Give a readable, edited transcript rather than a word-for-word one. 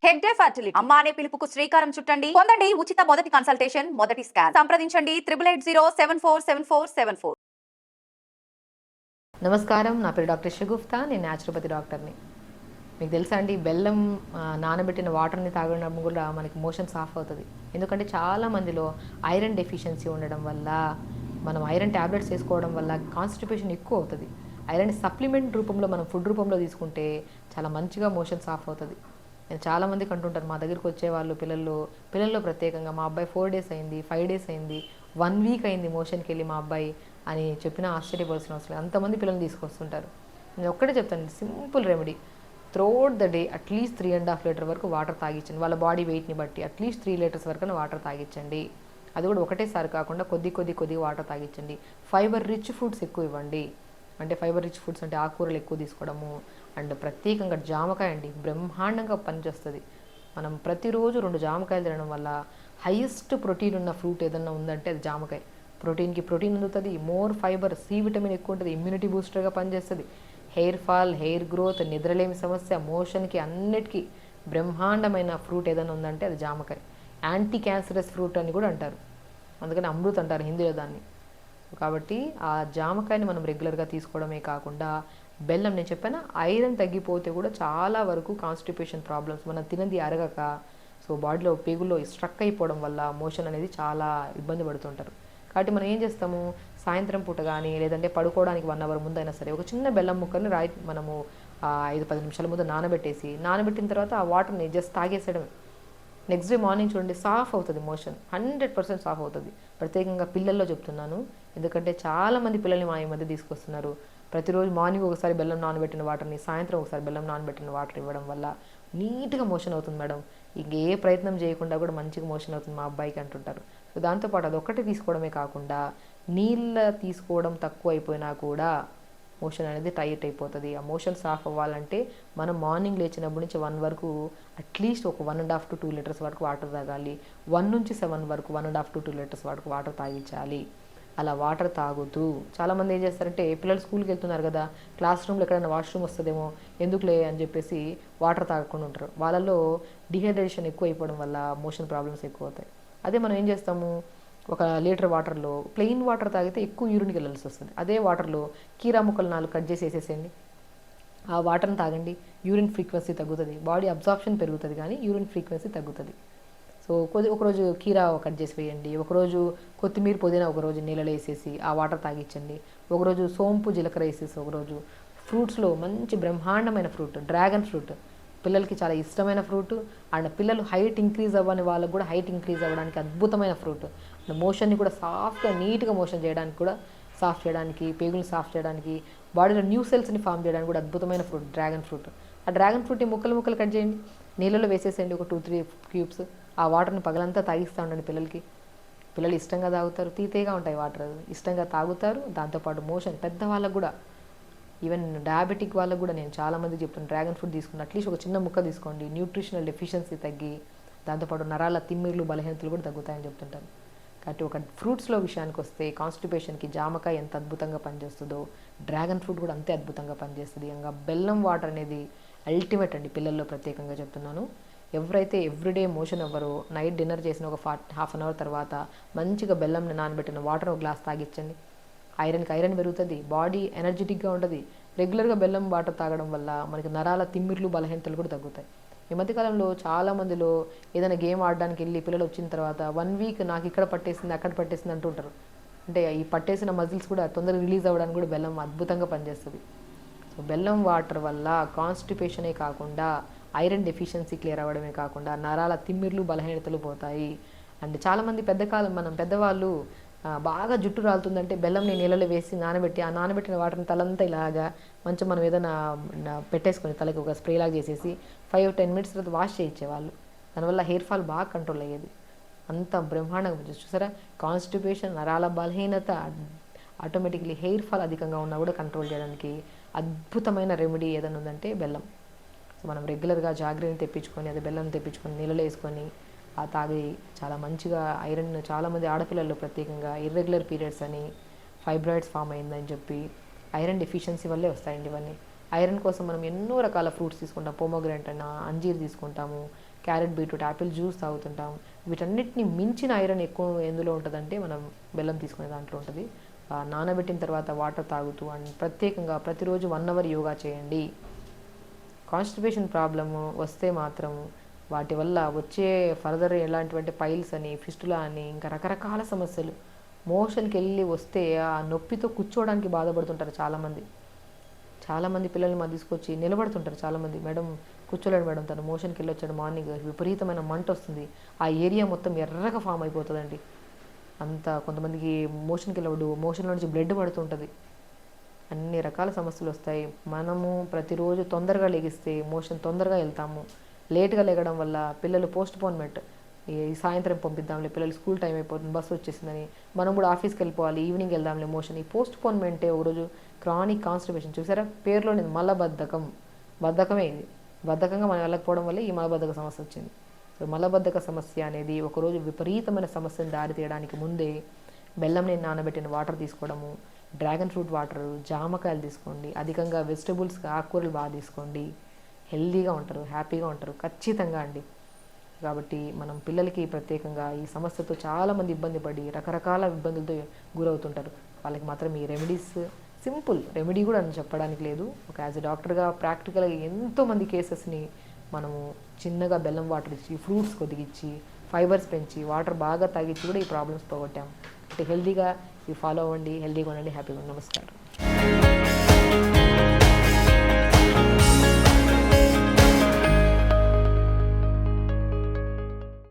Hegde fertility అమ్మ అనే పిలుపుకు శ్రీకారం చుట్టండి. పొందండి ఉచిత మొదటి కన్సల్టేషన్, మొదటి స్కాన్. సంప్రదించండి 8880744744. నమస్కారం, నా పేరు డాక్టర్ షగుఫ్తా. నేను న్యాచురోపతి డాక్టర్ని. మీకు తెలుసా అండి, బెల్లం నానబెట్టిన వాటర్ని తాగడం కూడా మనకి మోషన్స్ ఆఫ్ అవుతుంది. ఎందుకంటే చాలా మందిలో ఐరన్ డెఫిషియన్సీ ఉండడం వల్ల, మనం ఐరన్ ట్యాబ్లెట్స్ వేసుకోవడం వల్ల కాన్స్టిపేషన్ ఎక్కువ అవుతుంది. ఐరన్ సప్లిమెంట్ రూపంలో మనం ఫుడ్ రూపంలో తీసుకుంటే చాలా మంచిగా మోషన్స్ ఆఫ్ అవుతుంది. నేను చాలామందికి అంటుంటారు, మా దగ్గరికి వచ్చేవాళ్ళు పిల్లల్లో ప్రత్యేకంగా, మా అబ్బాయి 4 days అయింది, 5 days అయింది, 1 week అయింది మోషన్కి వెళ్ళి మా అబ్బాయి అని చెప్పినా ఆశ్చర్యపోవాల్సిన అవసరం లేదు. అంతమంది పిల్లల్ని తీసుకొస్తుంటారు. నేను ఒక్కటే చెప్తాను, simple remedy. Throughout the day at least 3.5 litre వరకు వాటర్ తాగించండి. వాళ్ళ బాడీ వెయిట్ని బట్టి అట్లీస్ట్ 3 liters వరకు వాటర్ తాగించండి. అది కూడా ఒకటేసారి కాకుండా కొద్ది వాటర్ తాగించండి. ఫైబర్ రిచ్ ఫుడ్స్ ఎక్కువ ఇవ్వండి. అంటే ఫైబర్ రిచ్ ఫుడ్స్ అంటే ఆకుకూరలు ఎక్కువ తీసుకోవడము. అండ్ ప్రత్యేకంగా జామకాయ అండి, బ్రహ్మాండంగా పనిచేస్తుంది. మనం ప్రతిరోజు 2 జామకాయలు తినడం వల్ల హైయెస్ట్ ప్రోటీన్ ఉన్న ఫ్రూట్ ఏదన్నా ఉందంటే అది జామకాయ. ప్రోటీన్ అందుతుంది, మోర్ ఫైబర్, సి విటమిన్ ఎక్కువ ఉంటుంది, ఇమ్యూనిటీ బూస్టర్గా పనిచేస్తుంది. హెయిర్ ఫాల్, హెయిర్ గ్రోత్, నిద్రలేమి సమస్య, మోషన్కి, అన్నిటికీ బ్రహ్మాండమైన ఫ్రూట్ ఏదైనా ఉందంటే అది జామకాయ. యాంటీ క్యాన్సరస్ ఫ్రూట్ అని కూడా అంటారు, అందుకని అమృత్ అంటారు హిందీలో దాన్ని. కాబట్టి ఆ జామకాయని మనం రెగ్యులర్గా తీసుకోవడమే కాకుండా బెల్లం, నేను చెప్పాను, ఐరన్ తగ్గిపోతే కూడా చాలా వరకు కాన్స్టిపేషన్ ప్రాబ్లమ్స్, మనం తినది అరగక, సో బాడీలో పేగుల్లో స్ట్రక్ అయిపోవడం వల్ల మోషన్ అనేది చాలా ఇబ్బంది పడుతుంటారు. కాబట్టి మనం ఏం చేస్తాము, సాయంత్రం పూట కానీ లేదంటే పడుకోవడానికి 1 hour ముందైనా సరే ఒక చిన్న బెల్లం ముక్కని మనము 5-10 నిమిషాల ముందు నానబెట్టిన తర్వాత ఆ వాటర్ని జస్ట్ తాగేసేయడమే. నెక్స్ట్ డే మార్నింగ్ చూడండి, సాఫ్ అవుతుంది మోషన్, 100% సాఫ్ అవుతుంది. ప్రత్యేకంగా పిల్లల్లో చెప్తున్నాను, ఎందుకంటే చాలామంది పిల్లల్ని మా ఈ మధ్య తీసుకొస్తున్నారు. ప్రతిరోజు మార్నింగ్ ఒకసారి బెల్లం నానబెట్టిన వాటర్ని, సాయంత్రం ఒకసారి బెల్లం నానబెట్టిన వాటర్ ఇవ్వడం వల్ల నీట్గా మోషన్ అవుతుంది మేడం. ఇంకే ప్రయత్నం చేయకుండా కూడా మంచిగా మోషన్ అవుతుంది మా అబ్బాయికి అంటుంటారు. సో దాంతోపాటు అదొక్కటి తీసుకోవడమే కాకుండా నీళ్ళ తీసుకోవడం తక్కువ అయిపోయినా కూడా మోషన్ అనేది టైట్ అయిపోతుంది. ఆ మోషన్ సాఫ్ అవ్వాలంటే మనం మార్నింగ్ లేచినప్పటి నుంచి 1 వరకు అట్లీస్ట్ ఒక 1.5 to 2 liters వరకు వాటర్ తాగాలి. 1 నుంచి 7 వరకు 1.5 to 2 liters వరకు వాటర్ తాగించాలి. అలా వాటర్ తాగుతూ, చాలామంది ఏం చేస్తారంటే, పిల్లలు స్కూల్కి వెళ్తున్నారు కదా, క్లాస్ రూమ్లో ఎక్కడైనా వాష్రూమ్ వస్తుందేమో ఎందుకులే అని చెప్పేసి వాటర్ తాగకుండా ఉంటారు. వాళ్ళలో డిహైడ్రేషన్ ఎక్కువ అయిపోవడం వల్ల మోషన్ ప్రాబ్లమ్స్ ఎక్కువ అవుతాయి. అదే మనం ఏం చేస్తాము, 1 లీటర్ వాటర్లో ప్లెయిన్ వాటర్ తాగితే ఎక్కువ యూరిన్కి వెళ్ళాల్సి వస్తుంది. అదే వాటర్లో కీరా ముక్కలు 4 కట్ చేసి వేసేసేయండి, ఆ వాటర్ని తాగండి. యూరిన్ ఫ్రీక్వెన్సీ తగ్గుతుంది, బాడీ అబ్జార్ప్షన్ పెరుగుతుంది, కానీ యూరిన్ ఫ్రీక్వెన్సీ తగ్గుతుంది. సో ఒకరోజు కీరా కట్ చేసి వేయండి, ఒకరోజు కొత్తిమీర పుదీనా ఒకరోజు నీళ్ళలో వేసేసి ఆ వాటర్ తాగించండి, ఒకరోజు సోంపు జీలకర్ర వేసేసి, ఒకరోజు ఫ్రూట్స్లో మంచి బ్రహ్మాండమైన ఫ్రూట్ డ్రాగన్ ఫ్రూట్, పిల్లలకి చాలా ఇష్టమైన ఫ్రూట్. అండ్ పిల్లలు హైట్ ఇంక్రీజ్ అవ్వని వాళ్ళకు కూడా హైట్ ఇంక్రీజ్ అవ్వడానికి అద్భుతమైన ఫ్రూట్. అండ్ మోషన్ని కూడా సాఫ్ట్గా నీట్గా మోషన్ చేయడానికి కూడా, సాఫ్ చేయడానికి, పేగులు సాఫ్ చేయడానికి, బాడీలో న్యూ సెల్స్ని ఫామ్ చేయడానికి కూడా అద్భుతమైన ఫ్రూట్ డ్రాగన్ ఫ్రూట్. ఆ డ్రాగన్ ఫ్రూట్ని ముక్కలు కట్ చేయండి, నీళ్ళలో వేసేసేయండి ఒక 2-3 cubes. ఆ వాటర్ని పగలంతా తాగిస్తూ ఉండండి పిల్లలకి. పిల్లలు ఇష్టంగా తాగుతారు, తీతేగా ఉంటాయి వాటర్, ఇష్టంగా తాగుతారు. దాంతోపాటు మోషన్, పెద్దవాళ్ళకు కూడా, ఈవెన్ డయాబెటిక్ వాళ్ళకు కూడా నేను చాలామంది చెప్తాను, డ్రాగన్ ఫ్రూట్ తీసుకుని అట్లీస్ట్ ఒక చిన్న ముక్క తీసుకోండి, న్యూట్రిషనల్ డెఫిషియన్సీ తగ్గి, దాంతోపాటు నరాల తిమ్మిర్లు, బలహీనతలు కూడా తగ్గుతాయని చెప్తుంటాను. కాబట్టి ఒక ఫ్రూట్స్లో విషయానికి వస్తే, కాన్స్టిపేషన్కి జామకాయ ఎంత అద్భుతంగా పనిచేస్తుందో డ్రాగన్ ఫ్రూట్ కూడా అంతే అద్భుతంగా పనిచేస్తుంది. ఇంకా బెల్లం వాటర్ అనేది అల్టిమేట్ అండి, పిల్లల్లో ప్రత్యేకంగా చెప్తున్నాను. ఎవరైతే ఎవ్రీడే మోషన్ అవ్వరో, నైట్ డిన్నర్ చేసిన ఒక హాఫ్ అన్ అవర్ తర్వాత మంచిగా బెల్లంని నానబెట్టిన వాటర్ ఒక గ్లాస్ తాగించండి. ఐరన్ పెరుగుతుంది, బాడీ ఎనర్జెటిక్గా ఉంటుంది. రెగ్యులర్గా బెల్లం వాటర్ తాగడం వల్ల మనకి నరాల తిమ్మిర్లు, బలహీనతలు కూడా తగ్గుతాయి. ఈ మధ్యకాలంలో చాలామందిలో ఏదైనా గేమ్ ఆడడానికి వెళ్ళి పిల్లలు వచ్చిన తర్వాత 1 week నాకు ఇక్కడ పట్టేసింది, అక్కడ పట్టేసింది అంటుంటారు. అంటే ఈ పట్టేసిన మజిల్స్ కూడా తొందరగా రిలీజ్ అవ్వడానికి కూడా బెల్లం అద్భుతంగా పనిచేస్తుంది. సో బెల్లం వాటర్ వల్ల కాన్స్టిపేషనే కాకుండా ఐరన్ డెఫిషియన్సీ క్లియర్ అవ్వడమే కాకుండా నరాల తిమ్మిర్లు, బలహీనతలు పోతాయి. అండ్ చాలామంది పెద్దవాళ్ళు బాగా జుట్టు రాలుతుందంటే బెల్లంని నీళ్ళలో వేసి నానబెట్టి, ఆ నానబెట్టిన వాటర్ని తలంతా ఇలాగా మంచి మనం ఏదైనా పెట్టేసుకొని తలకి ఒక స్ప్రే లాగా చేసేసి 5-10 minutes తర్వాత వాష్ చేయించేవాళ్ళు. దానివల్ల హెయిర్ ఫాల్ బాగా కంట్రోల్ అయ్యేది. అంత బ్రహ్మాండంగా చూసారా, కాన్స్టిపేషన్, నరాల బలహీనత, ఆటోమేటిక్లీ హెయిర్ ఫాల్ అధికంగా ఉన్నా కూడా కంట్రోల్ చేయడానికి అద్భుతమైన రెమెడీ ఏదైనా ఉందంటే బెల్లం. సో మనం రెగ్యులర్గా జాగ్రత్తని తెప్పించుకొని, అది బెల్లం తెప్పించుకొని నీళ్ళలో వేసుకొని ఆ తాగి చాలా మంచిగా ఐరన్, చాలామంది ఆడపిల్లల్లో ప్రత్యేకంగా ఇర్రెగ్యులర్ పీరియడ్స్ అని, ఫైబ్రాయిడ్స్ ఫామ్ అయిందని చెప్పి ఐరన్ డెఫిషియన్సీ వల్లే వస్తాయండి ఇవన్నీ. ఐరన్ కోసం మనం ఎన్నో రకాల ఫ్రూట్స్ తీసుకుంటాం, పోమోగ్రానేట్ అయినా, అంజీర్ తీసుకుంటాము, క్యారెట్ బీట్రూట్ యాపిల్ జ్యూస్ తాగుతుంటాం. వీటన్నిటిని మించిన ఐరన్ ఎక్కువ ఎందులో ఉంటుందంటే మనం బెల్లం తీసుకునే దాంట్లో ఉంటుంది. నానబెట్టిన తర్వాత వాటర్ తాగుతూ అండ్ ప్రత్యేకంగా ప్రతిరోజు 1 అవర్ యోగా చేయండి. కాన్స్టిపేషన్ ప్రాబ్లము వస్తే మాత్రం వాటి వల్ల వచ్చే ఫర్దర్ ఎలాంటివంటే పైల్స్ అని, ఫిస్టులా అని, ఇంకా రకరకాల సమస్యలు. మోషన్కి వెళ్ళి వస్తే ఆ నొప్పితో కూర్చోవడానికి బాధపడుతుంటారు చాలామంది పిల్లల్ని మా తీసుకొచ్చి నిలబడుతుంటారు. చాలామంది, మేడం కూర్చోలేడు మేడం, తను మోషన్కి వెళ్ళి వచ్చాడు, మార్నింగ్ విపరీతమైన మంట వస్తుంది, ఆ ఏరియా మొత్తం ఎర్రగా ఫామ్ అయిపోతుందండి. అంత కొంతమందికి మోషన్కి వెళ్ళవడు, మోషన్లో నుంచి బ్లడ్ పడుతుంటుంది. అన్ని రకాల సమస్యలు వస్తాయి. మనము ప్రతిరోజు తొందరగా లెగిస్తే మోషన్ తొందరగా వెళ్తాము. లేట్గా లేగడం వల్ల పిల్లలు పోస్ట్పోన్మెంట్, ఈ సాయంత్రం పంపిద్దాంలే, పిల్లలు స్కూల్ టైం అయిపోతుంది, బస్సు వచ్చేసిందని, మనం కూడా ఆఫీస్కి వెళ్ళిపోవాలి, ఈవినింగ్ వెళ్దాంలే, మోషన్. ఈ పోస్ట్పోన్మెంటే ఒకరోజు క్రానిక్ కాన్స్టిపేషన్. చూసారా, పేరులోని బద్ధకమే ఇది. బద్ధకంగా మనం వెళ్ళకపోవడం వల్ల ఈ మలబద్ధక సమస్య వచ్చింది. సో మలబద్ధక సమస్య అనేది ఒకరోజు విపరీతమైన సమస్యను దారి తీయడానికి ముందే బెల్లంని నానబెట్టిన వాటర్ తీసుకోవడము, డ్రాగన్ ఫ్రూట్ వాటర్, జామకాయలు తీసుకోండి, అధికంగా వెజిటబుల్స్ ఆకుకూరలు బాగా తీసుకోండి, హెల్దీగా ఉంటారు, హ్యాపీగా ఉంటారు ఖచ్చితంగా అండి. కాబట్టి మనం పిల్లలకి ప్రత్యేకంగా ఈ సమస్యతో చాలామంది ఇబ్బంది పడి రకరకాల ఇబ్బందులతో గురవుతుంటారు. వాళ్ళకి మాత్రం ఈ రెమెడీస్, సింపుల్ రెమెడీ కూడా అని చెప్పడానికి లేదు, ఒక యాజ్ ఎ డాక్టర్గా ప్రాక్టికల్గా ఎంతోమంది కేసెస్ని మనము చిన్నగా బెల్లం వాటర్ ఇచ్చి, ఫ్రూట్స్ కొద్దిగిచ్చి, ఫైబర్స్ పెంచి, వాటర్ బాగా తాగించి కూడా ఈ ప్రాబ్లమ్స్ పోగొట్టాము. అంటే హెల్దీగా ఇవి ఫాలో అవ్వండి, హెల్దీగా ఉండండి, హ్యాపీగా ఉండండి. నమస్కారం.